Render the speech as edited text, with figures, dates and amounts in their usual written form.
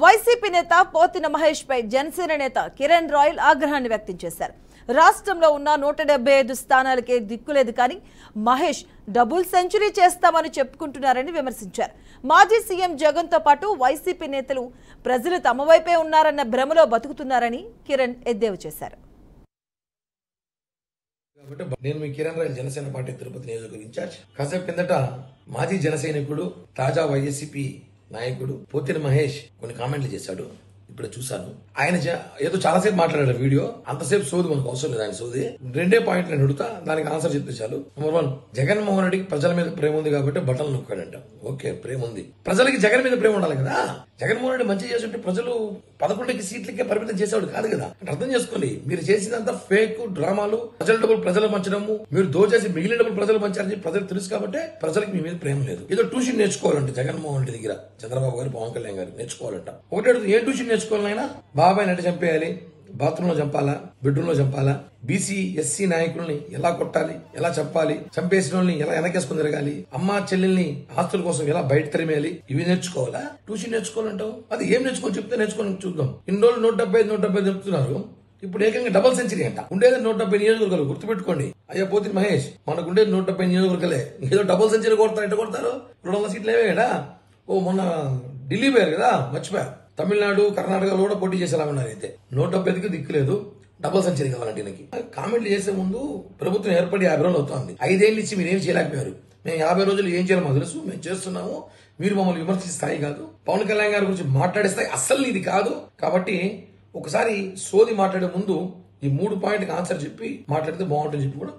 YCP నేత పోతిన మహేష్ పై జనసేన నేత Kiran royal ఆగ్రహాన్ని వ్యక్తం చేశారు. రాష్ట్రంలో ఉన్న 175 స్థానాలకే దిక్కులేదు కానీ మహేష్ డబుల్ సెంచరీ చేస్తామని చెప్పుకుంటున్నారని విమర్శించారు. మాజీ సీఎం జగన్ తో పాటు వైసీపీ నేతలు ప్రజలు తమ వైపే ఉన్నారన్న భ్రమలో బతుకుతున్నారని కిరణ్ ఎద్దేవా చేశారు. నేను మీ కిరణ్ రాయల్ జనసేన పార్టీ తిరుపతి నియోజకవర్గ ఇన్ఛార్జ్. కాసేపు కిందట మాజీ జనసైనికుడు తాజా వైఎస్సీపీ నాయకుడు పోతిన మహేష్ కొన్ని కామెంట్లు చేశాడు. ఇప్పుడు చూశాను. ఆయన ఏదో చాలాసేపు మాట్లాడాడు వీడియో. అంతసేపు సోది మనకు అవసరం లేదు. ఆయన సోది 2 పాయింట్లు నేను అడుగుతా, దానికి ఆన్సర్ చెప్తే చాలు. నెంబర్ 1, జగన్మోహన్ రెడ్డికి ప్రజల మీద ప్రేమ ఉంది కాబట్టి బట్టలు నొక్కాడంట. ఓకే, ప్రేమ ఉంది. ప్రజలకి జగన్ మీద ప్రేమ ఉండాలి కదా. జగన్మోహన్ రెడ్డి మంచి చేస్తుంటే ప్రజలు 11 సీట్లకే పరిమితం చేసేవాడు కాదు కదా. అర్థం చేసుకోండి. మీరు చేసినంత ఫేక్ డ్రామాలు, ప్రజల డబ్బులు ప్రజలు పంచడము, మీరు దోచేసి మిగిలిన డబ్బులు ప్రజలు పంచారని ప్రజలు తెలుసు కాబట్టి ప్రజలకు మీ మీద ప్రేమ లేదు. ఏదో ట్యూషన్ నేర్చుకోవాలంటే జగన్మోహన్ రెడ్డి దగ్గర చంద్రబాబు గారు, పవన్ కళ్యాణ్ గారు నేర్చుకోవాలంట. ఒకటి అడుగుతుంది, ఏ ట్యూషన్ నేర్చుకోవాలైనా బాబాయ్ నటి చంపేయాలి, బాత్రూమ్ లో చంపాలా, బెడ్రూమ్ లో చంపాలా, బీసీ ఎస్సీ నాయకుల్ని ఎలా కొట్టాలి, ఎలా చంపాలి, చంపేసిన వాళ్ళని ఎలా వెనకేసుకుని తిరగాలి, అమ్మ చెల్లెల్ని ఆస్తుల కోసం ఎలా బయట తరిమేయాలి, ఇవి నేర్చుకోవాలా? ట్యూషన్ నేర్చుకోవాలంటావు? అది ఏం నేర్చుకోవాలి చెప్తే నేర్చుకోని చూద్దాం. ఇన్ని రోజులు 175 చెప్తున్నారు. ఇప్పుడు ఏకంగా డబుల్ సెంచరీ అంట. ఉండేది 170 నియోజకవర్గాలు. గుర్తుపెట్టుకోండి అయ్యా పోతిన మహేష్, మనకు ఉండేది 170 నియోజకవర్గాలే. ఏదో డబుల్ సెంచరీ కొడతారు, ఎట్ట కొడతారు? 200 సీట్లు ఏవే కదా. ఓ మొన్న ఢిల్లీ పోయారు కదా, మర్చిపోయారు. తమిళనాడు, కర్ణాటకలో కూడా పోటీ చేసేలా ఉన్నారు. అయితే 170కి దిక్కులేదు, డబుల్ సెంచరీ కావాలంటే ఈయనకి. కామెంట్లు చేసే ముందు ప్రభుత్వం ఏర్పడి 50 రోజులు అవుతుంది. 5 ఏళ్ళు ఇచ్చి మీరేం చేయలేకపోయారు. మేము 50 రోజులు ఏం చేయాలి మాకు తెలుసు, మేము చేస్తున్నాము. మీరు మమ్మల్ని విమర్శించే స్థాయి కాదు, పవన్ కళ్యాణ్ గారి గురించి మాట్లాడే స్థాయి అస్సలు ఇది కాదు. కాబట్టి ఒకసారి సోది మాట్లాడే ముందు ఈ 3 పాయింట్కి ఆన్సర్ చెప్పి మాట్లాడితే బాగుంటుందని చెప్పి కూడా